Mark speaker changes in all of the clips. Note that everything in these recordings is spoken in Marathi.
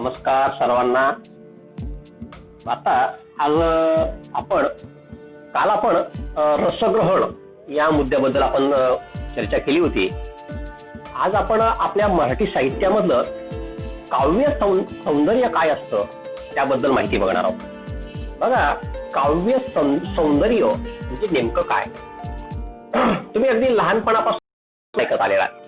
Speaker 1: नमस्कार सर्वांना. आता आज आपण काल आपण रसग्रहण या मुद्द्याबद्दल आपण चर्चा केली होती. आज आपण आपल्या मराठी साहित्यामधलं काव्य सौंदर्य काय असतं त्याबद्दल माहिती बघणार आहोत. बघा, काव्य सौंदर्य म्हणजे नेमकं काय तुम्ही अगदी लहानपणापासून ऐकत आलेला आहे.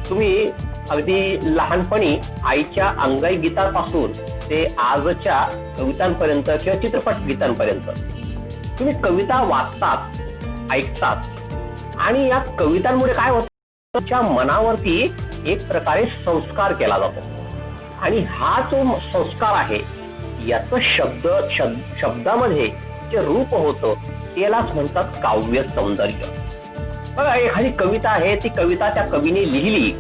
Speaker 1: तुम्ही अगदी लहानपणी आईच्या अंगाई गीतापासून ते आजच्या कवितांपर्यंत किंवा चित्रपट गीतांपर्यंत तुम्ही कविता वाचतात, ऐकतात आणि या कवितांमुळे काय होतं, तुमच्या मनावरती एक प्रकारे संस्कार केला जातो आणि हा जो संस्कार आहे याचं शब्दामध्ये जे रूप होतं त्यालाच म्हणतात काव्य सौंदर्य. बघा, एखादी कविता आहे, ती कविता त्या कवीने लिहिली,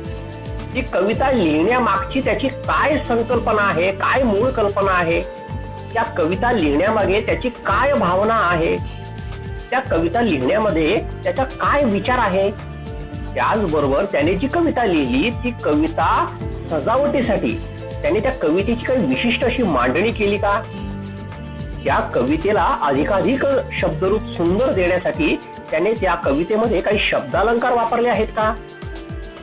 Speaker 1: ती कविता लिहिण्यामागची त्याची काय संकल्पना आहे, काय मूळ कल्पना आहे, त्या कविता लिहिण्यामागे त्याची काय भावना आहे, त्या कविता लिहिण्यामध्ये त्याचा काय विचार आहे. त्याचबरोबर त्याने जी कविता लिहिली ती कविता सजावटीसाठी त्याने त्या कवितेची काही विशिष्ट अशी मांडणी केली का, त्या कवितेला अधिकाधिक शब्दरूप सुंदर देण्यासाठी त्याने त्या कवितेमध्ये काही शब्दालंकार वापरले आहेत का,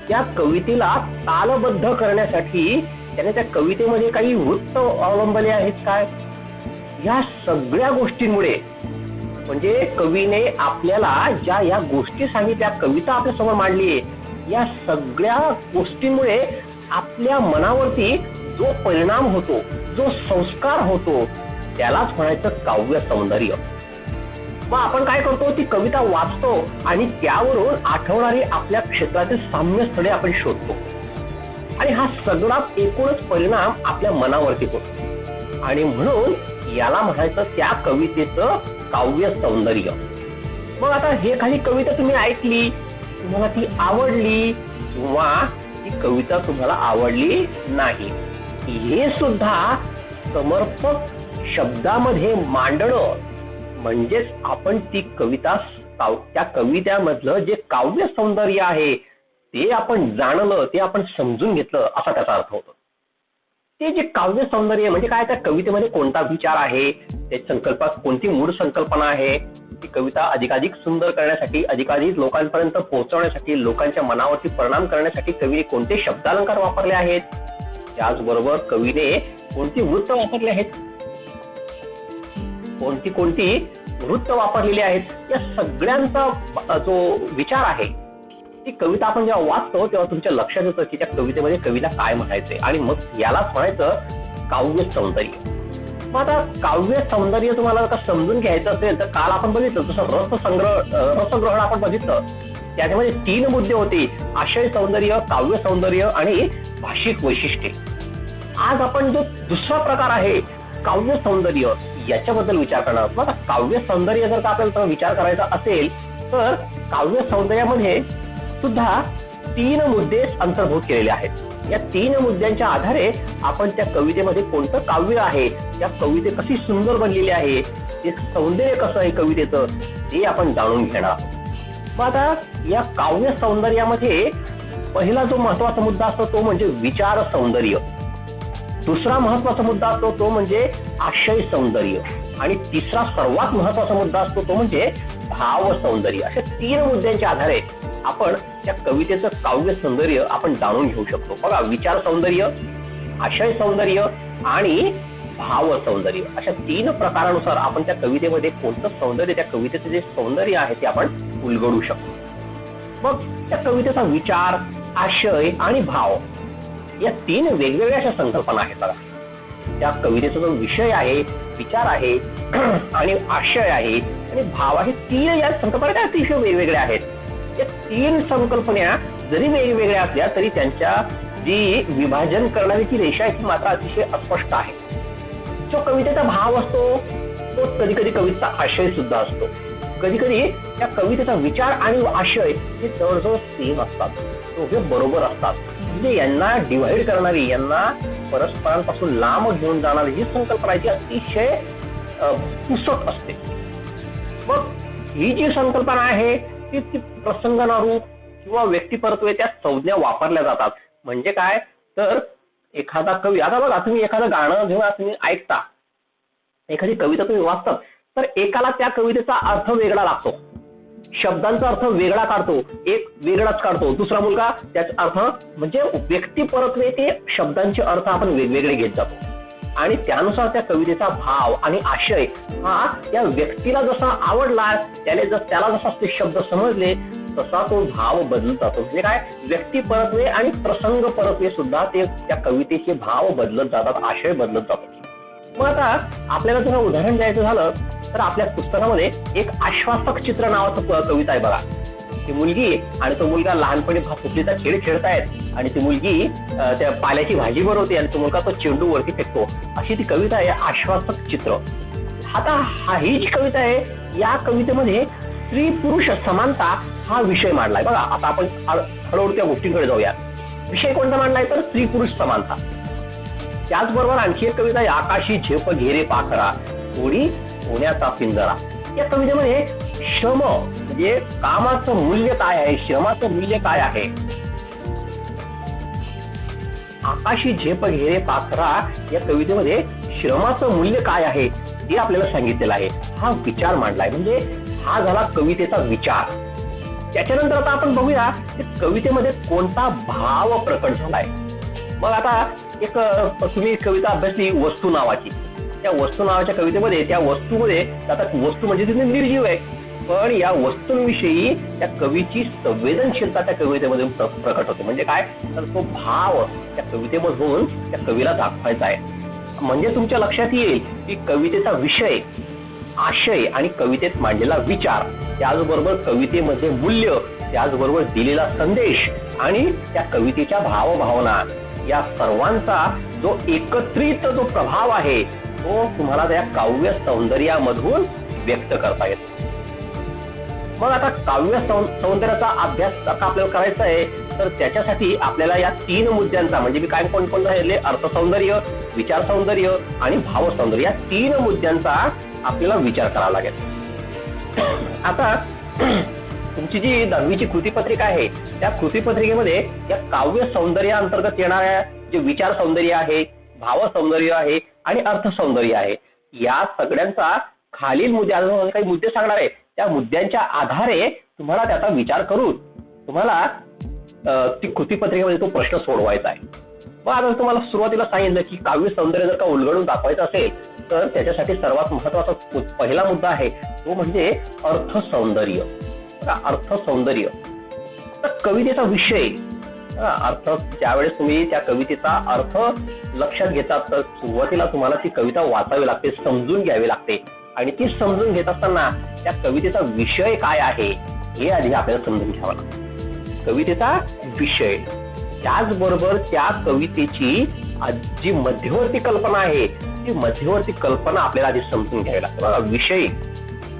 Speaker 1: त्या कवितेला तालबद्ध करण्यासाठी त्याने त्या कवितेमध्ये काही वृत्त अवलंबले आहेत काय. या सगळ्या गोष्टींमुळे म्हणजे कवीने आपल्याला ज्या या गोष्टी सांगितल्या, कविता आपल्या समोर मांडली आहे, या सगळ्या गोष्टींमुळे आपल्या मनावरती जो परिणाम होतो, जो संस्कार होतो त्यालाच म्हणायचं काव्य सौंदर्य. मग आपण काय करतो, ती कविता वाचतो आणि त्यावरून आठवणारी आपल्या क्षेत्रातील साम्यस्थळे आपण शोधतो आणि हा सगळा एकूणच परिणाम आपल्या मनावरती होतो आणि म्हणून याला म्हणायचं त्या कवितेचं काव्य सौंदर्य. मग आता हे काही कविता तुम्ही ऐकली, तुम्हाला ती आवडली किंवा ती कविता तुम्हाला आवडली नाही, हे सुद्धा समर्पक शब्दामध्ये मांडणं म्हणजेच आपण ती कविता, त्या कवितेमधलं जे काव्य सौंदर्य आहे ते आपण जाणलं, ते आपण समजून घेतलं असा त्याचा अर्थ होतो. ते जे काव्य सौंदर्य म्हणजे काय, त्या कवितेमध्ये कोणता विचार आहे, त्या संकल्पात कोणती मूळ संकल्पना आहे, ती कविता अधिकाधिक सुंदर करण्यासाठी, अधिकाधिक लोकांपर्यंत पोहोचवण्यासाठी, लोकांच्या मनावरती परिणाम करण्यासाठी कवीने कोणते शब्दालंकार वापरले आहेत, त्याचबरोबर कवीने कोणती वृत्त वापरले आहेत, कोणती वृत्त वापरलेली आहेत, या सगळ्यांचा जो विचार आहे ती कविता आपण जेव्हा वाचतो तेव्हा तुमच्या लक्षात येतं की त्या कवितेमध्ये कवीला काय म्हणायचंय आणि मग यालाच म्हणायचं काव्य सौंदर्य. मग आता काव्य सौंदर्य तुम्हाला जर समजून घ्यायचं असेल तर काल आपण बघितलं जसं रसग्रहण आपण बघितलं, त्याच्यामध्ये 3 मुद्दे होते: आशय सौंदर्य, काव्य सौंदर्य आणि भाषिक वैशिष्ट्ये. आज आपण जो दुसरा प्रकार आहे काव्य सौंदर्य याच्याबद्दल विचार करणार. बघा, काव्य सौंदर्य जर का आपल्याला विचार करायचा असेल तर काव्य सौंदर्यामध्ये सुद्धा 3 मुद्दे अंतर्भूत केलेले आहेत. या 3 मुद्द्यांच्या आधारे आपण त्या कवितेमध्ये कोणतं काव्य आहे, त्या कविते कशी सुंदर बनलेली आहे, ते सौंदर्य कसं आहे कवितेचं, ते आपण जाणून घेणार आहोत. मग आता या काव्य सौंदर्यामध्ये पहिला जो महत्वाचा मुद्दा असतो तो म्हणजे विचार सौंदर्य, दुसरा महत्वाचा मुद्दा असतो तो म्हणजे आशय सौंदर्य आणि तिसरा सर्वात महत्वाचा मुद्दा असतो तो म्हणजे भाव सौंदर्य. अशा 3 मुद्द्यांच्या आधारे आपण त्या कवितेचं काव्य सौंदर्य आपण जाणून घेऊ शकतो. बघा, विचार सौंदर्य, आशय सौंदर्य आणि भाव सौंदर्य अशा 3 प्रकारानुसार आपण त्या कवितेमध्ये कोणतं सौंदर्य, त्या कवितेचं जे सौंदर्य आहे ते आपण उलगडू शकतो. मग त्या कवितेचा विचार, आशय आणि भाव या 3 वेगवेगळ्या अशा संकल्पना आहेत. बघा, त्या कवितेचा जो विषय आहे, विचार आहे आणि आशय आहे आणि भाव आहे, 3 या संकल्पना अतिशय वेगवेगळ्या आहेत. या 3 संकल्पना जरी वेगवेगळ्या असल्या तरी त्यांच्या जी विभाजन करणारी ती रेषा आहे ती मात्र अतिशय अस्पष्ट आहे. जो कवितेचा भाव असतो तो कधी कधी कवितेचा आशय सुद्धा असतो. कधी कधी त्या कवितेचा विचार आणि आशय हे जवळजवळ सेम असतात, दोघे बरोबर असतात. म्हणजे यांना डिव्हाइड करणारी, यांना परस्परांपासून लांब घेऊन जाणारी ही संकल्पना आहे ती अतिशय पुसट असते. मग ही जी संकल्पना आहे ती प्रसंगानुरूप किंवा व्यक्तिपरत्वे त्या संज्ञा वापरल्या जातात. म्हणजे काय तर एखादा कवी, आता बघा तुम्ही एखादं गाणं जेव्हा तुम्ही ऐकता, एखादी कविता तुम्ही वाचता, तर एकाला त्या कवितेचा अर्थ वेगळा लागतो, शब्दांचा अर्थ वेगळा काढतो, एक वेगळाच काढतो, दुसरा मुलगा त्याचा अर्थ, म्हणजे व्यक्तिपरत्वे ते शब्दांचे अर्थ आपण वेगवेगळे घेत जातो आणि त्यानुसार त्या कवितेचा भाव आणि आशय हा त्या व्यक्तीला जसा आवडला, त्याला जसा ते शब्द समजले तसा तो भाव बदलत जातो. म्हणजे काय, व्यक्तिपरत्वे आणि प्रसंग परत्वे सुद्धा ते त्या कवितेचे भाव बदलत जातात, आशय बदलत जातो. मग आता आपल्याला जर उदाहरण द्यायचं झालं तर आपल्या पुस्तकामध्ये एक आश्वासक चित्र नावाचं कविता आहे बघा. ती मुलगी आणि तो मुलगा लहानपणी भातुकलीचा खेळ खेळतायत आणि ती मुलगी त्या पाल्याची भाजी बनवते आणि तो मुलगा तो चेंडू वरती फेकतो, अशी ती कविता आहे आश्वासक चित्र. आता ही जी कविता आहे, या कवितेमध्ये स्त्री पुरुष समानता हा विषय मांडलाय बघा. आता आपण हळूहळू त्या गोष्टींकडे जाऊया. विषय कोणता मांडलाय तर स्त्री पुरुष समानता. त्याचबरोबर आणखी एक कविता आहे आकाशी झेप घेरे पाखरा, थोडी होण्याचा पिंजरा. या कवितेमध्ये श्रम म्हणजे कामाचं मूल्य काय आहे, श्रमाचं मूल्य काय आहे. आकाशी झेप घेरे पाखरा या कवितेमध्ये श्रमाचं मूल्य काय आहे हे आपल्याला सांगितलेलं आहे. हा विचार मांडलाय, म्हणजे हा झाला कवितेचा विचार. त्याच्यानंतर आता आपण बघूया की कवितेमध्ये कोणता भाव प्रकट झालाय. मग आता एक तुम्ही कविता अभ्यासली वस्तू नावाची. त्या वस्तू नावाच्या कवितेमध्ये त्या वस्तूमध्ये, आता वस्तू म्हणजे तिथे निर्जीव आहे, पण या वस्तूंविषयी त्या कवीची संवेदनशीलता त्या कवितेमध्ये प्रकट होते. म्हणजे काय तर तो भाव त्या कवितेमधून त्या कवीला दाखवायचा आहे. म्हणजे तुमच्या लक्षात येईल की कवितेचा विषय, आशय आणि कवितेत मांडलेला विचार, त्याचबरोबर कवितेमध्ये मूल्य, त्याचबरोबर दिलेला संदेश आणि त्या कवितेच्या भावभावना, या सर्वांचा जो एकत्रित जो प्रभाव आहे तो तुम्हाला त्या काव्य सौंदर्यामधून व्यक्त करता येतो. मग आता काव्य सौंदर्याचा अभ्यास आता आपल्याला करायचा आहे, तर त्याच्यासाठी आपल्याला या 3 मुद्द्यांचा, म्हणजे मी काय कोणकोणते राहिले, अर्थ सौंदर्य, विचार सौंदर्य आणि भाव सौंदर्य, या 3 मुद्द्यांचा आपल्याला विचार करावा लागेल. आता तुमची जी 10वीची कृतीपत्रिका आहे, त्या कृतीपत्रिकेमध्ये या काव्य सौंदर्याअंतर्गत येणाऱ्या जे विचार सौंदर्य आहे, भाव सौंदर्य आहे आणि अर्थ सौंदर्य आहे, या सगळ्यांचा खालील मुद्दे, काही मुद्दे सांगणार आहे, त्या मुद्द्यांच्या आधारे तुम्हाला त्याचा विचार करून तुम्हाला ती कृतीपत्रिकेमध्ये तो प्रश्न सोडवायचा आहे. मग आता तुम्हाला सुरुवातीला सांगितलं की काव्य सौंदर्य जर का उलगडून दाखवायचं असेल तर त्याच्यासाठी सर्वात महत्वाचा पहिला मुद्दा आहे तो म्हणजे अर्थ सौंदर्य. अर्थ सौंदर्य, तर कवितेचा विषय, अर्थ, ज्यावेळेस तुम्ही त्या कवितेचा अर्थ लक्षात घेतात तर सुरुवातीला तुम्हाला ती कविता वाचावी लागते, समजून घ्यावी लागते आणि ती समजून घेत असताना त्या कवितेचा विषय काय आहे हे आधी आपल्याला समजून घ्यावं लागतं. कवितेचा विषय, त्याचबरोबर त्या कवितेची जी मध्यवर्ती कल्पना आहे ती मध्यवर्ती कल्पना आपल्याला आधी समजून घ्यावी लागते. बघा विषय,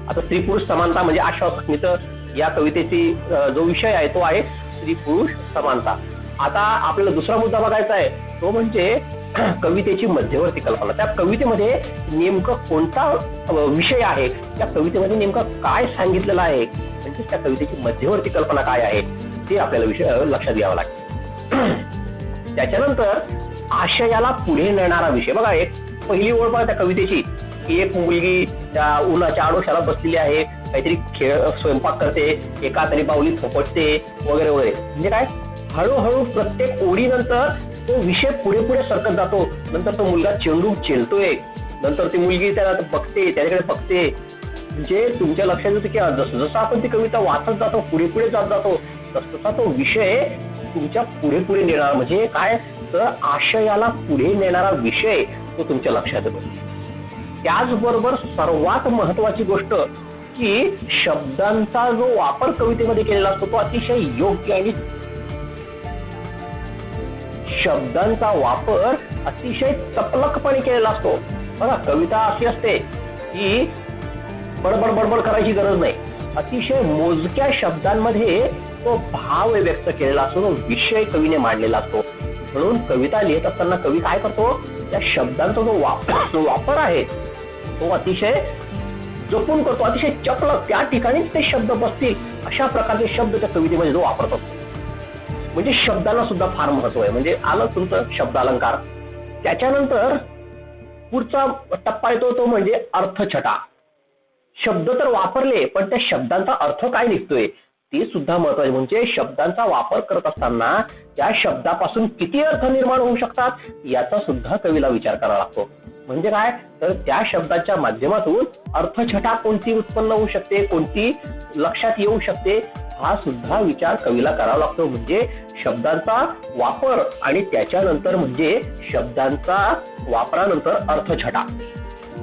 Speaker 1: आता स्त्री पुरुष समानता म्हणजे आश्वासक मित्र या कवितेची जो विषय आहे तो आहे स्त्री पुरुष समानता. आता आपल्याला दुसरा मुद्दा बघायचा आहे तो म्हणजे कवितेची मध्यवर्ती कल्पना. त्या कवितेमध्ये नेमकं कोणता विषय आहे, त्या कवितेमध्ये नेमकं काय सांगितलेलं आहे, म्हणजे त्या कवितेची मध्यवर्ती कल्पना काय आहे ते आपल्याला विषय लक्षात घ्यावा लागेल. त्याच्यानंतर आशयाला पुढे नेणारा विषय. बघा एक पहिली ओळ बघा त्या कवितेची की एक मुलगी त्या उन्हाच्या आडोशाला बसलेली आहे, काहीतरी स्वयंपाक करते, एका हाताने बाहुली थोपटते वगैरे वगैरे. म्हणजे काय, हळूहळू प्रत्येक ओळीनंतर तो विषय पुढे पुढे सरकत जातो. नंतर तो मुलगा चेंडू चेलतोय, नंतर ती मुलगी त्याला बघते, त्याच्याकडे बघते. म्हणजे तुमच्या लक्षात येतं की जसं जसं आपण ती कविता वाचत जातो, पुढे पुढे जात जातो, तसा तो विषय तुमच्या पुढे पुढे नेणार. म्हणजे काय तर आशयाला पुढे नेणारा विषय तो तुमच्या लक्षात येतो. त्याचबरोबर सर्वात महत्वाची गोष्ट की शब्दांचा जो वापर कवितेमध्ये केलेला असतो तो अतिशय योग्य आणि शब्दांचा वापर अतिशय चपलकपणे केलेला असतो. बघा कविता अशी असते की बडबड बडबड करायची गरज नाही, अतिशय मोजक्या शब्दांमध्ये तो भाव व्यक्त केलेला असतो, तो विषय कवीने मांडलेला असतो. म्हणून कविता लिहित असताना कवी काय करतो, त्या शब्दांचा जो वापर आहे तो अतिशय जपून करतो, अतिशय चपलक, त्या ठिकाणीच ते शब्द बसतील अशा प्रकारचे शब्द त्या कवितेमध्ये जो वापरतो. म्हणजे शब्दांना सुद्धा फार महत्व आहे. म्हणजे आलं तुमचं शब्द अलंकार. त्याच्यानंतर पुढचा टप्पा येतो तो म्हणजे अर्थछटा. शब्द तर वापरले, पण त्या शब्दांचा अर्थ काय निघतोय ते सुद्धा महत्वाचे. म्हणजे शब्दांचा वापर करत असताना त्या शब्दापासून किती अर्थ निर्माण होऊ शकतात याचा सुद्धा कवीला विचार करावा लागतो. म्हणजे काय तर त्या शब्दाच्या माध्यमातून अर्थछटा कोणती उत्पन्न होऊ शकते, कोणती लक्षात येऊ शकते, हा सुद्धा विचार कवीला करावा लागतो. म्हणजे शब्दांचा वापर आणि त्याच्यानंतर म्हणजे शब्दांचा वापरानंतर अर्थछटा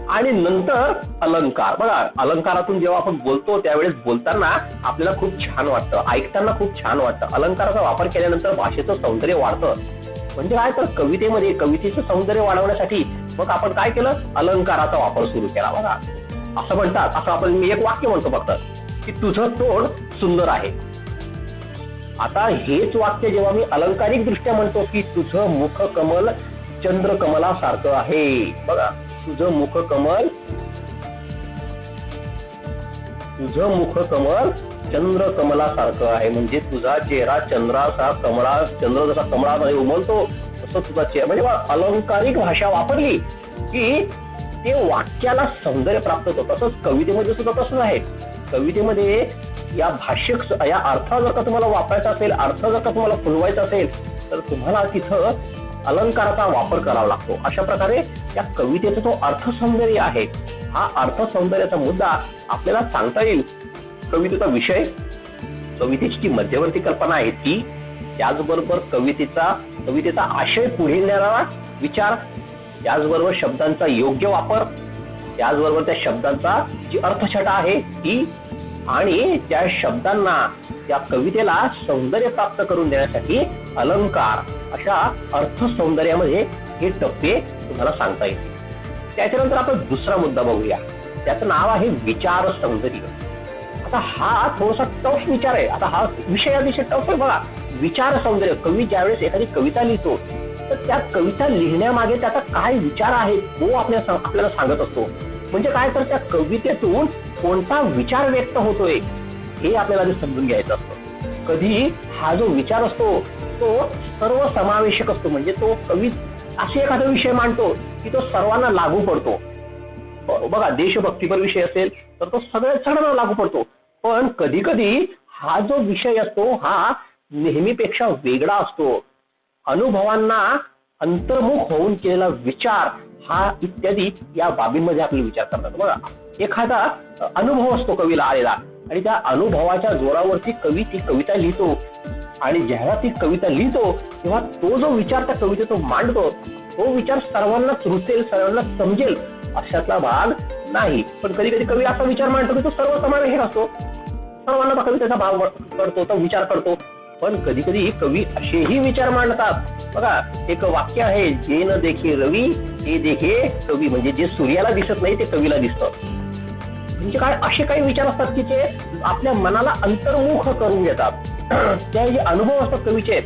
Speaker 1: आणि नंतर अलंकार. बघा, अलंकारातून जेव्हा आपण बोलतो त्यावेळेस बोलताना आपल्याला खूप छान वाटतं, ऐकताना खूप छान वाटतं. अलंकाराचा वापर केल्यानंतर भाषेचं सौंदर्य वाढतं. म्हणजे काय तर कवितेमध्ये कवितेचं सौंदर्य वाढवण्यासाठी मग आपण काय केलं, अलंकाराचा वापर सुरू केला. बघा, असं म्हणतात, असं आपण मी एक वाक्य म्हणतो फक्त की तुझं तोंड सुंदर आहे. आता हेच वाक्य जेव्हा मी अलंकारिक दृष्ट्या म्हणतो की तुझं मुख कमल चंद्रकमलासारखं आहे. बघा, तुझं मुख कमल चंद्रकमलासारखं आहे. म्हणजे तुझा चेहरा चंद्राचा चंद्र जसा कमळामध्ये उमलतो तसं तुझा चेहरा. म्हणजे अलंकारिक भाषा वापरली की ते वाक्याला सौंदर्य प्राप्त होतं. तसंच कवितेमध्ये सुद्धा तसंच आहे. कवितेमध्ये या या अर्थ जर का तुम्हाला वापरायचा असेल, अर्थ जर का तुम्हाला फुलवायचा असेल तर तुम्हाला तिथं अलंकाराचा वापर करावा लागतो. अशा प्रकारे या कवितेचा जो अर्थसौंदर्य आहे, हा अर्थसौंदर्याचा मुद्दा आपल्याला सांगता येईल. कवितेचा विषय, कवितेची जी मध्यवर्ती कल्पना आहे ती, त्याचबरोबर कवितेचा आशय पुढे नेणारा विचार, त्याचबरोबर शब्दांचा योग्य वापर, त्याचबरोबर त्या शब्दांचा जी अर्थछटा आहे ती, आणि त्या शब्दांना त्या कवितेला सौंदर्य प्राप्त करून देण्यासाठी अलंकार, अशा अर्थ सौंदर्यामध्ये हे टप्पे तुम्हाला सांगता येतील. त्याच्यानंतर आपण दुसरा मुद्दा बघूया, त्याचं नाव आहे विचार सौंदर्य. आता हा थोडासा टफ विचार आहे. आता हा विषय अतिशय टफ आहे. बघा, विचार सौंदर्य. कवी ज्यावेळेस एखादी कविता लिहितो तर त्या कविता लिहिण्यामागे त्याचा काय विचार आहे तो आपल्याला सांगत असतो. म्हणजे काय तर त्या कवितेतून कोणता विचार व्यक्त होतोय हे आपल्याला आधी समजून घ्यायचं असतं. कधी हा जो विचार असतो तो सर्वसमावेशक असतो. म्हणजे तो कवी असे एखादा विषय मांडतो की तो सर्वांना लागू पडतो. बघा, देशभक्तीपर विषय असेल तर तो सगळ्यांना लागू पडतो. पण कधी कधी हा जो विषय असतो हा नेहमीपेक्षा वेगळा असतो. अनुभवांना अंतर्मुख होऊन केलेला विचार हा इत्यादी या बाबींमध्ये आपले विचार करतात. बघा, एखादा अनुभव असतो कवीला आलेला आणि त्या अनुभवाच्या जोरावरती कवी ती कविता लिहितो आणि जेव्हा ती कविता लिहितो तेव्हा तो जो विचार त्या कवितेतून मांडतो तो विचार सर्वांनाच रुचेल, सर्वांना समजेल अशातला भाग नाही. पण कधी कधी कवी असा विचार मांडतो की तो सर्वसमावेशक असतो, सर्वांना त्या कवितेचा भाव करतो, तो विचार करतो. पण कधी कधी कवी असेही विचार मांडतात. बघा, एक वाक्य आहे, जे न देखे रवी ते देखे कवी. म्हणजे जे सूर्याला दिसत नाही ते कवीला दिसतं. म्हणजे काय, असे काही विचार असतात की ते आपल्या मनाला अंतर्मुख करून देतात. त्या जे अनुभव असतात कवीचे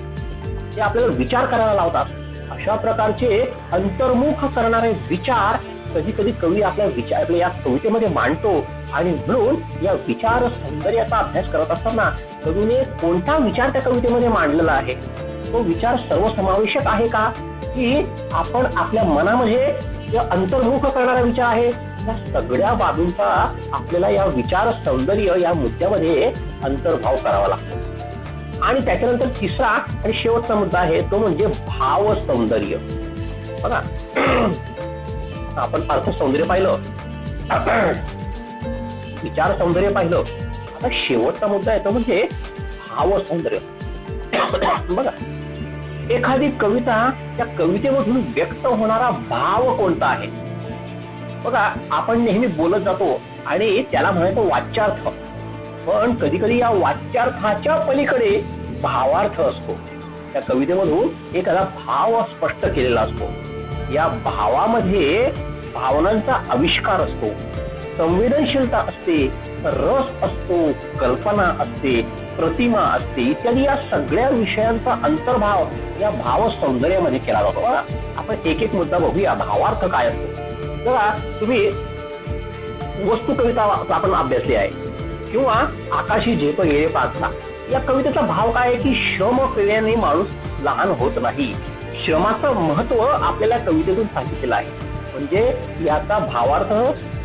Speaker 1: ते आपल्याला विचार करायला लावतात. अशा प्रकारचे अंतर्मुख करणारे विचार कधी कधी कवी आपल्या या कवितेमध्ये मांडतो. आणि म्हणून या विचार सौंदर्याचा अभ्यास करत असताना कवीने कोणता विचार त्या कवितेमध्ये मांडलेला आहे, तो विचार सर्वसमावेशक आहे का, की आपण आपल्या मनामध्ये जे अंतर्मुख करणारा विचार आहे या सगळ्या बाबींचा आपल्याला या विचार सौंदर्य या मुद्द्यामध्ये अंतर्भाव करावा लागतो. आणि त्याच्यानंतर तिसरा आणि शेवटचा मुद्दा आहे तो म्हणजे भाव सौंदर्य. बघा, आपण अर्थ सौंदर्य पाहिलं, विचार सौंदर्य पाहिलं, आता शेवटचा मुद्दा आहे तो म्हणजे भाव सौंदर्य. बघा, एखादी कविता, त्या कवितेमधून व्यक्त होणारा भाव कोणता आहे. बघा, आपण नेहमी बोलत जातो आणि त्याला म्हणायचं वाच्यार्थ, पण कधी कधी या वाच्यार्थाच्या पलीकडे भावार्थ असतो. त्या कवितेमधून एखादा भाव स्पष्ट केलेला असतो. या भावामध्ये भावनांचा आविष्कार असतो, संवेदनशीलता असते, रस असतो, कल्पना असते, प्रतिमा असते इत्यादी. या सगळ्या विषयांचा अंतर्भाव या भाव सौंदर्यामध्ये केला जातो. आपण एक एक मुद्दा बघूया. भावार्थ काय असतो. बघा, तुम्ही वस्तू कविता आपण अभ्यासली आहे, किंवा आकाशी झेप येणे पाचला, या कवितेचा भाव काय आहे की श्रम केल्याने माणूस लहान होत नाही, श्रमाचं महत्व आपल्याला कवितेतून सांगितलेलं आहे. म्हणजे याचा भावार्थ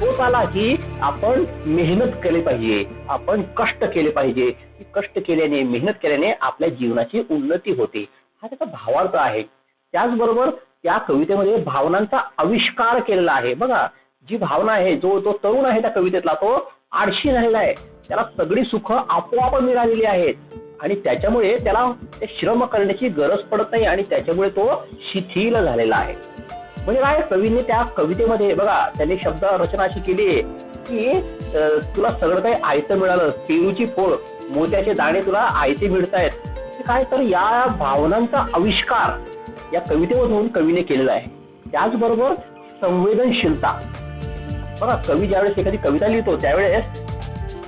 Speaker 1: तोच आला की आपण मेहनत केली पाहिजे, आपण कष्ट केले पाहिजे. कष्ट केल्याने, मेहनत केल्याने आपल्या जीवनाची उन्नती होते, हा त्याचा भावार्थ आहे. त्याचबरोबर त्या कवितेमध्ये भावनांचा आविष्कार केलेला आहे. बघा, जी भावना आहे, जो तरुण आहे त्या कवितेतला, तो आळशी झालेला आहे. त्याला सगळी सुख आपोआप मिळालेली आहेत आणि त्याच्यामुळे त्याला ते श्रम करण्याची गरज पडत नाही आणि त्याच्यामुळे तो शिथिल झालेला आहे. म्हणजे काय, कवीने त्या कवितेमध्ये बघा त्यांनी शब्द रचना अशी केली आहे की तुला सगळं काही आयतं मिळालं, पेरूची फोड, मोत्याचे दाणे तुला आयते मिळतायत. काय, तर या भावनांचा आविष्कार या कवितेमधून कवीने केलेला आहे. त्याचबरोबर संवेदनशीलता. बघा, कवी ज्यावेळेस एखादी कविता लिहितो त्यावेळेस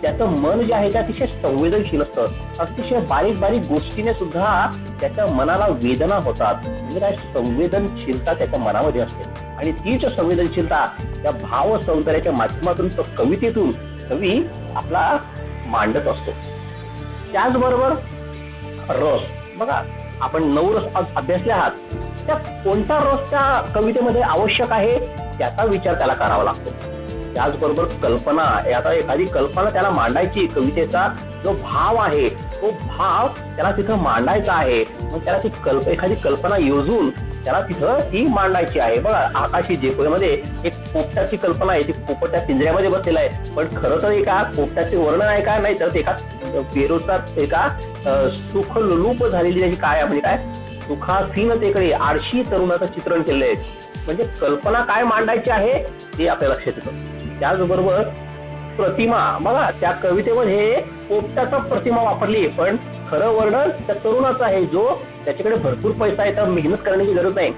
Speaker 1: त्याचं मन जे आहे ते अतिशय संवेदनशील असतं. अतिशय बारीक बारीक गोष्टीने सुद्धा त्याच्या मनाला वेदना होतात. म्हणजे काय, संवेदनशीलता त्याच्या मनामध्ये असते आणि तीच संवेदनशीलता त्या भाव सौंदर्याच्या माध्यमातून तो कवितेतून कवी आपला मांडत असतो. त्याचबरोबर रस. बघा, आपण 9 रस अभ्यासले आहात, त्या कोणता रस त्या कवितेमध्ये आवश्यक आहे त्याचा विचार त्याला करावा लागतो. त्याचबरोबर कल्पना. आता एखादी कल्पना त्याला मांडायची, कवितेचा जो भाव आहे तो भाव त्याला तिथं मांडायचा आहे. मग त्याला ती एखादी कल्पना योजून त्याला तिथं ती मांडायची आहे. बघा, आकाशी झेपेमध्ये एक पोपटाची कल्पना आहे, ती पोपट त्या पिंजऱ्यामध्ये बसलेला आहे, पण खरं तर एका पोपटाचे वर्णन आहे का, नाही तर एका पेरूचा एका सुखलुलूप झालेली त्याची काय म्हणजे काय, सुखासीन तेकडे आळशी तरुणाचं चित्रण केलेलं आहे. म्हणजे कल्पना काय मांडायची आहे ते आपल्या लक्षात येतं. त्याचबरोबर प्रतिमा. बघा, त्या कवितेमध्ये पोपटाचा प्रतिमा वापरली, पण खरं वर्णन त्या तरुणाचं आहे, जो त्याच्याकडे भरपूर पैसा आहे तर मेहनत करण्याची गरज नाही.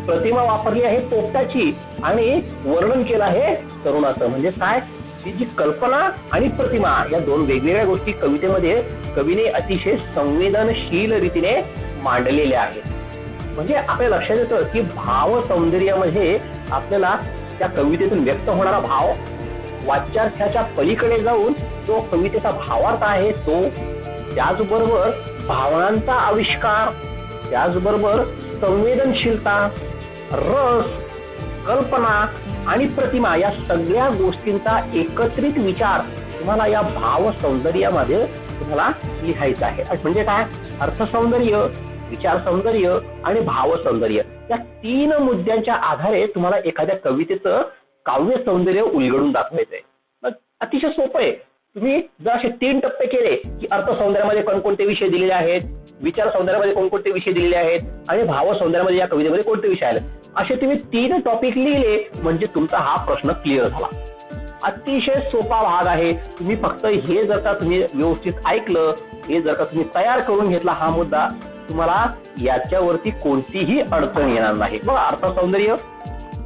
Speaker 1: प्रतिमा वापरली आहे पोपटाची आणि वर्णन केलं आहे तरुणाचं. म्हणजे काय, ती जी कल्पना आणि प्रतिमा या 2 वेगवेगळ्या गोष्टी कवितेमध्ये कवीने अतिशय संवेदनशील रीतीने मांडलेल्या आहेत. म्हणजे आपल्या लक्षात येतं की भाव सौंदर्यामध्ये आपल्याला त्या कवितेतून व्यक्त होणारा भाव, वाच्यार्थाच्या पलीकडे जाऊन जो कवितेचा भावार्थ आहे तो, त्याचबरोबर भावनांचा आविष्कार, त्याचबरोबर संवेदनशीलता, रस, कल्पना आणि प्रतिमा या सगळ्या गोष्टींचा एकत्रित विचार तुम्हाला या भाव सौंदर्यामध्ये तुम्हाला लिहायचा आहे. म्हणजे काय, अर्थ सौंदर्य, विचार सौंदर्य आणि भाव सौंदर्य या 3 मुद्द्यांच्या आधारे तुम्हाला एखाद्या कवितेचं काव्य सौंदर्य उलगडून दाखवायचंय. अतिशय सोपं आहे. तुम्ही जर असे 3 टप्पे केले की अर्थ सौंदर्यामध्ये कोणकोणते विषय दिलेले आहेत, विचार सौंदर्यामध्ये कोणकोणते विषय दिलेले आहेत आणि भाव सौंदर्यामध्ये या कवितेमध्ये कोणते विषय आहेत, असे तुम्ही 3 टॉपिक लिहिले म्हणजे तुमचा हा प्रश्न क्लिअर झाला. अतिशय सोपा भाग आहे. तुम्ही फक्त हे जर का तुम्ही व्यवस्थित ऐकलं, हे जर का तुम्ही तयार करून घेतला हा मुद्दा, तुम्हाला याच्यावरती कोणतीही अडचण येणार नाही. बघा, अर्थ सौंदर्य,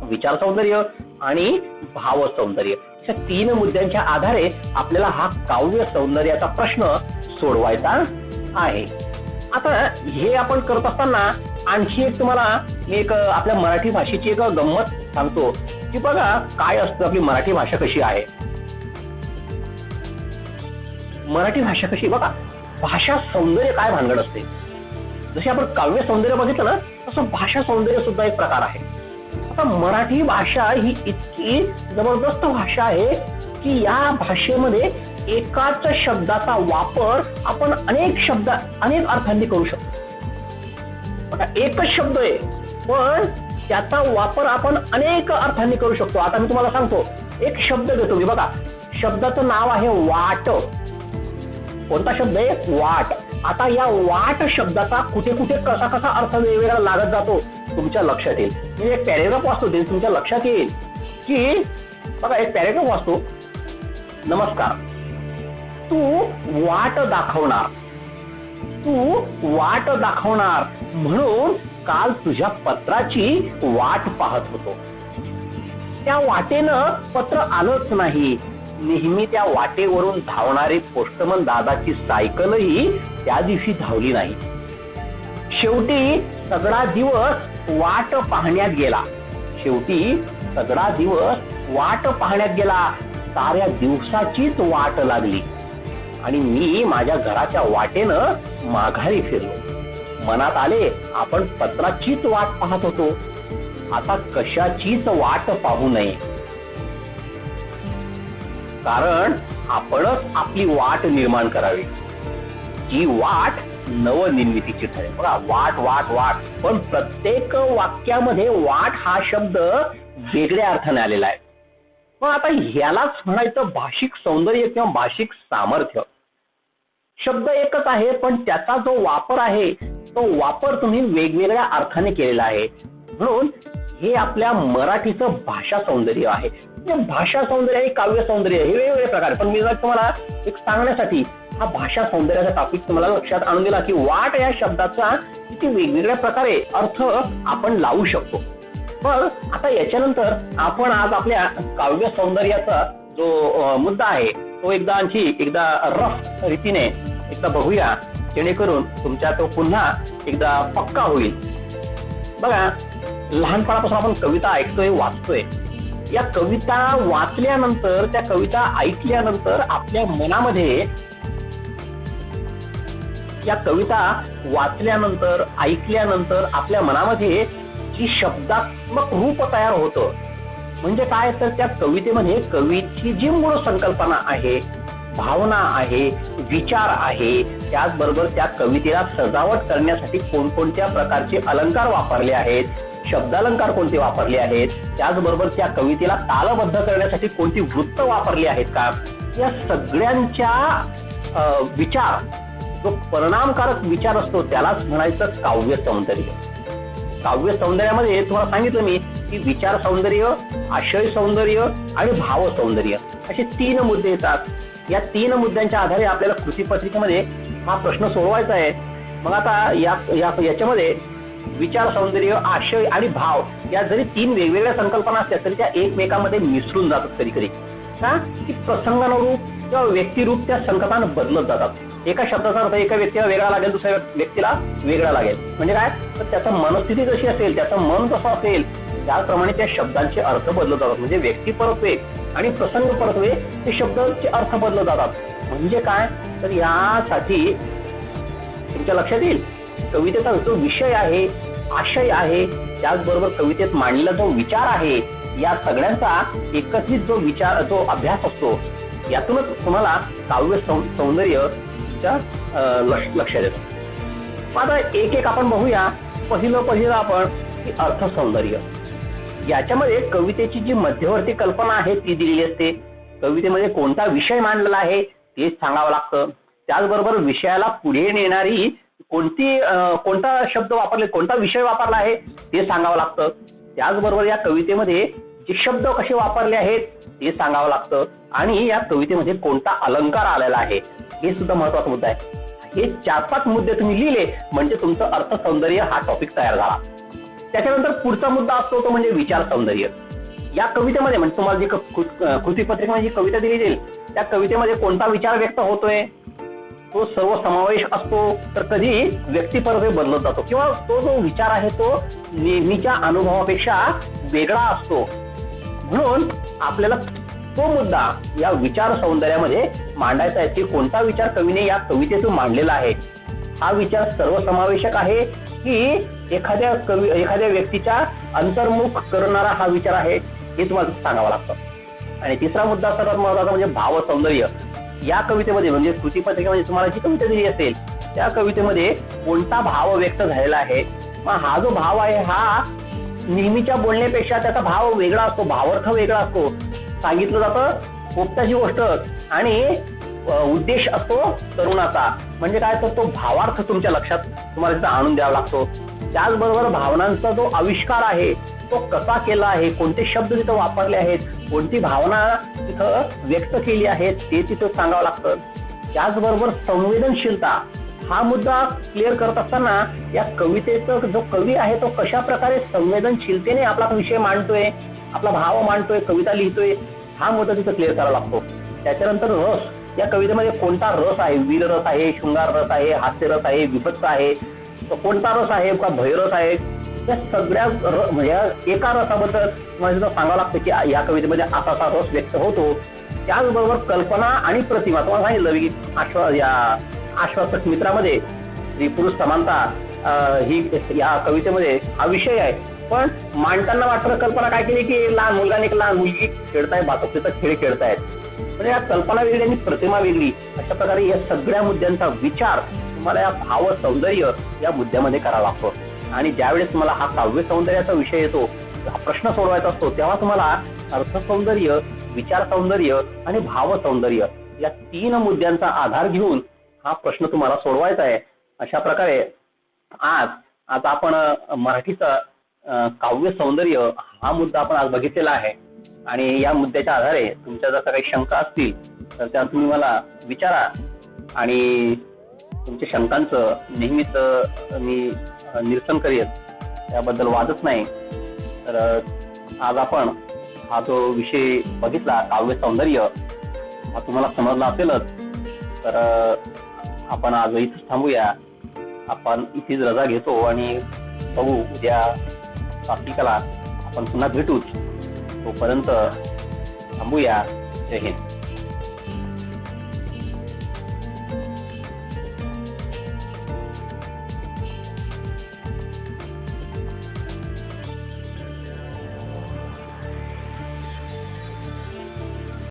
Speaker 1: विचार सौंदर्य आणि भाव सौंदर्य या 3 मुद्द्यांच्या आधारे आपल्याला हा काव्य सौंदर्याचा प्रश्न सोडवायचा आहे. आता हे आपण करत असताना आणखी एक तुम्हाला मी एक आपल्या मराठी भाषेची एक गंमत सांगतो की बघा काय असतं, आपली मराठी भाषा कशी आहे. मराठी भाषा कशी, बघा, भाषा सौंदर्य काय भानगड असते. जसे आपण काव्य सौंदर्य बघितलं ना, तसं भाषा सौंदर्य सुद्धा एक प्रकार आहे. आता मराठी भाषा ही इतकी जबरदस्त भाषा आहे की या भाषेमध्ये एकाच शब्दाचा वापर आपण अनेक अर्थांनी करू शकतो. बघा, एकच शब्द आहे पण त्याचा वापर आपण अनेक अर्थांनी करू शकतो. आता मी तुम्हाला सांगतो, एक शब्द देतो मी. बघा, शब्दाचं नाव आहे वाट. कोणता शब्द आहे, वाट. आता या वाट शब्दाचा कुठे कुठे कसा कसा अर्थ वेगवेगळा लागत जातो तुमच्या लक्षात येईल. मी एक पॅरेग्राफ वाचतो, ते तुमच्या लक्षात येईल की बघा, एक पॅरेग्राफ वाचतो. नमस्कार, तू वाट दाखवणार, तू वाट दाखवणार म्हणून काल तुझ्या पत्राची वाट पाहत होतो. त्या वाटेनं पत्र आलंच नाही. नेहमी त्या वाटेवरून धावणारे पोस्टमन दादाची सायकलही त्या दिवशी धावली नाही. शेवटी सगळा दिवस वाट पाहण्यात गेला. शेवटी सगळा दिवस वाट पाहण्यात गेला. साऱ्या दिवसाचीच वाट लागली आणि मी माझ्या घराच्या वाटेनं माघारी फिरलो. मनात आले आपण पत्राचीच वाट पाहत होतो, आता कशाचीच वाट पाहू नये, कारण आपणच आपली वाट निर्माण करावी, जी वाट नवनिर्मितीची ठरेल. बघा, वाट वाट वाट, पण प्रत्येक वाक्यामध्ये वाट हा शब्द वेगळ्या अर्थाने आलेला आहे. मग आता ह्यालाच म्हणायचं भाषिक सौंदर्य किंवा भाषिक सामर्थ्य. शब्द एकच आहे, पण त्याचा जो वापर आहे तो वापर तुम्ही वेगवेगळ्या अर्थाने केलेला आहे. म्हणून हे आपल्या मराठीचं भाषा सौंदर्य आहे. भाषा सौंदर्य आणि काव्य सौंदर्य हे वेगवेगळे प्रकार, पण मी जर तुम्हाला एक सांगण्यासाठी हा भाषा सौंदर्याचा टॉपिक तुम्हाला लक्षात आणून दिला की वाट या शब्दाचा किती वेगवेगळ्या प्रकारे अर्थ आपण लावू शकतो. पण आता याच्यानंतर आपण आज आपल्या काव्य सौंदर्याचा जो मुद्दा आहे तो एकदा रफ रीतीने बघूया, जेणेकरून तुमच्या तो पुन्हा एकदा पक्का होईल. बघा, लहानपणापासून आपण कविता ऐकतोय, वाचतोय. या कविता वाचल्यानंतर, त्या कविता ऐकल्यानंतर आपल्या मनामध्ये, या कविता वाचल्यानंतर ऐकल्यानंतर आपल्या मनामध्ये जी शब्दात्मक रूप तयार होतं, म्हणजे काय, तर त्या कवितेमध्ये कवीची जी मूळ संकल्पना आहे, भावना आहे, विचार आहे, त्याचबरोबर त्या कवितेला सजावट करण्यासाठी कोणकोणत्या प्रकारचे अलंकार वापरले आहेत, शब्दालंकार कोणते वापरले आहेत, त्याचबरोबर त्या कवितेला तालबद्ध करण्यासाठी कोणती वृत्त वापरली आहेत का, या सगळ्यांच्या विचार, जो परिणामकारक विचार असतो त्यालाच म्हणायचं काव्य सौंदर्य. काव्य सौंदर्यामध्ये तुम्हाला सांगितलं मी की विचार सौंदर्य, आशय सौंदर्य आणि भाव सौंदर्य असे 3 मुद्दे येतात. या 3 मुद्द्यांच्या आधारे आपल्याला कृतीपत्रिकेमध्ये हा प्रश्न सोडवायचा आहे. मग आता याच्यामध्ये विचार सौंदर्य, आशय आणि भाव या जरी 3 वेगवेगळ्या संकल्पना असल्या तरी त्या एकमेकांमध्ये मिसळून जातात कधी कधी, का की प्रसंगानुरूप किंवा व्यक्तिरूप त्या संकल्पना बदलत जातात. एका शब्दाचा अर्थ एका व्यक्तीला वेगळा लागेल, दुसऱ्या व्यक्तीला वेगळा लागेल. म्हणजे काय, तर त्याचा मनस्थिती जशी असेल, त्याचं मन जसं असेल त्याप्रमाणे त्या शब्दांचे अर्थ बदलत जातात. म्हणजे व्यक्ती परत्वे आणि प्रसंग परत्वे ते शब्दांचे अर्थ बदलत जातात. म्हणजे काय, तर यासाठी तुमच्या लक्षात येईल कवितेचा जो विषय आहे, आशय आहे, त्याचबरोबर कवितेत मांडलेला जो विचार आहे, या सगळ्यांचा एकत्रित जो विचार, जो अभ्यास असतो, यातूनच तुम्हाला काव्य सौंदर्य लक्षात येतं. आता एक आपण बघूया. पहिलं आपण की अर्थ सौंदर्य. याच्यामध्ये कवितेची जी मध्यवर्ती कल्पना आहे ती दिलेली असते. कवितेमध्ये कोणता विषय मांडलेला आहे ते सांगावं लागतं. त्याचबरोबर विषयाला पुढे नेणारी कोणता शब्द वापरले, कोणता विषय वापरला आहे ते सांगावं लागतं. त्याचबरोबर या कवितेमध्ये जे शब्द कसे वापरले आहेत ते सांगावं लागतं. आणि या कवितेमध्ये कोणता अलंकार आलेला आहे हे सुद्धा महत्वाचा मुद्दा आहे. हे 4-5 मुद्दे तुम्ही लिहिले म्हणजे तुमचं अर्थ सौंदर्य हा टॉपिक तयार झाला. त्याच्यानंतर पुढचा मुद्दा असतो तो म्हणजे विचार सौंदर्य. या कवितेमध्ये म्हणजे तुम्हाला जी कृतीपत्रिकेमध्ये जी कविता दिली जाईल त्या कवितेमध्ये कोणता विचार व्यक्त होतोय, तो सर्व समावेश असतो, तर कधी व्यक्तिपरत्वे बदलत जातो किंवा तो जो विचार आहे तो नेहमीच्या अनुभवापेक्षा वेगळा असतो. म्हणून आपल्याला तो मुद्दा या विचार सौंदर्यामध्ये मांडायचा आहे की कोणता विचार कवीने या कवितेतून मांडलेला आहे. हा विचार सर्वसमावेशक आहे की एखाद्या व्यक्तीच्या अंतर्मुख करणारा हा विचार आहे हे तुम्हाला सांगावं लागतं. आणि तिसरा मुद्दा सर्वात महत्वाचा म्हणजे भाव सौंदर्य. या कवितेमध्ये म्हणजे कृतीपत्रिकेमध्ये तुम्हाला जी कविता दिली असेल त्या कवितेमध्ये कोणता भाव व्यक्त झालेला आहे. मग हा जो भाव आहे हा नेहमीच्या बोलण्यापेक्षा त्याचा भाव वेगळा असतो, भावार्थ वेगळा असतो. सांगितलं जातं पोपटाची गोष्ट आणि उद्देश असतो तरुणाचा. म्हणजे काय, तर तो भावार्थ तुमच्या लक्षात तुम्हाला तिथं आणून द्यावा लागतो. त्याचबरोबर भावनांचा जो आविष्कार आहे तो कसा केला आहे, कोणते शब्द तिथं वापरले आहेत, कोणती भावना तिथं व्यक्त केली आहे ते तिथं सांगावं लागतं. त्याचबरोबर संवेदनशीलता हा मुद्दा क्लिअर करत असताना या कवितेचा जो कवी आहे तो कशा प्रकारे संवेदनशीलतेने आपला विषय मांडतोय, आपला भाव मांडतोय, कविता लिहितोय, हा मुद्दा तिथं क्लिअर करावा लागतो. त्याच्यानंतर रस. या कवितेमध्ये कोणता रस आहे, वीर रस आहे, शृंगार रस आहे, हास्य रस आहे, विभत्स आहे, कोणता रस आहे का भयरस आहे, या सगळ्या म्हणजे एका रसाबद्दल तुम्हाला सांगावं लागतं की या कवितेमध्ये असा रस व्यक्त होतो. त्याचबरोबर कल्पना आणि प्रतिमा. तुम्हाला सांगितलं की आश्वासक मित्रामध्ये स्त्री पुरुष समानता ही या कवितेमध्ये हा विषय आहे. पण मांडताना मात्र कल्पना काय केली की लहान मुलगा आणि एक लहान मुलगी खेळतायत, भातुकलीचा खेळ खेळतायत. म्हणजे या कल्पना वेगळी आणि प्रतिमा वेगळी, अशा प्रकारे या सगळ्या मुद्द्यांचा विचार तुम्हाला या भाव सौंदर्य या मुद्द्यामध्ये करावा लागतो. आणि ज्यावेळेस तुम्हाला हा काव्य सौंदर्याचा विषय येतो, हा प्रश्न सोडवायचा असतो, तेव्हा तुम्हाला अर्थ सौंदर्य, विचार सौंदर्य आणि भाव सौंदर्य या 3 मुद्द्यांचा आधार घेऊन हा प्रश्न तुम्हाला सोडवायचा आहे. अशा प्रकारे आज आपण मराठीचा काव्य सौंदर्य हा मुद्दा आपण आज बघितलेला आहे. आणि या मुद्द्याच्या आधारे तुमच्या जर काही शंका असतील तर त्या तुम्ही मला विचारा, आणि तुमच्या शंकांचं नेहमीच मी निरसन करेन, त्याबद्दल वादच नाही. तर आज आपण हा जो विषय बघितला काव्य सौंदर्य, हा तुम्हाला समजला असेलच. तर आपण आज इथेच थांबूया. आपण इथेच रजा घेतो आणि बघू उद्या तार्किकाला आपण पुन्हा भेटूच. तोपर्यंत थांबूया. जय हिंद.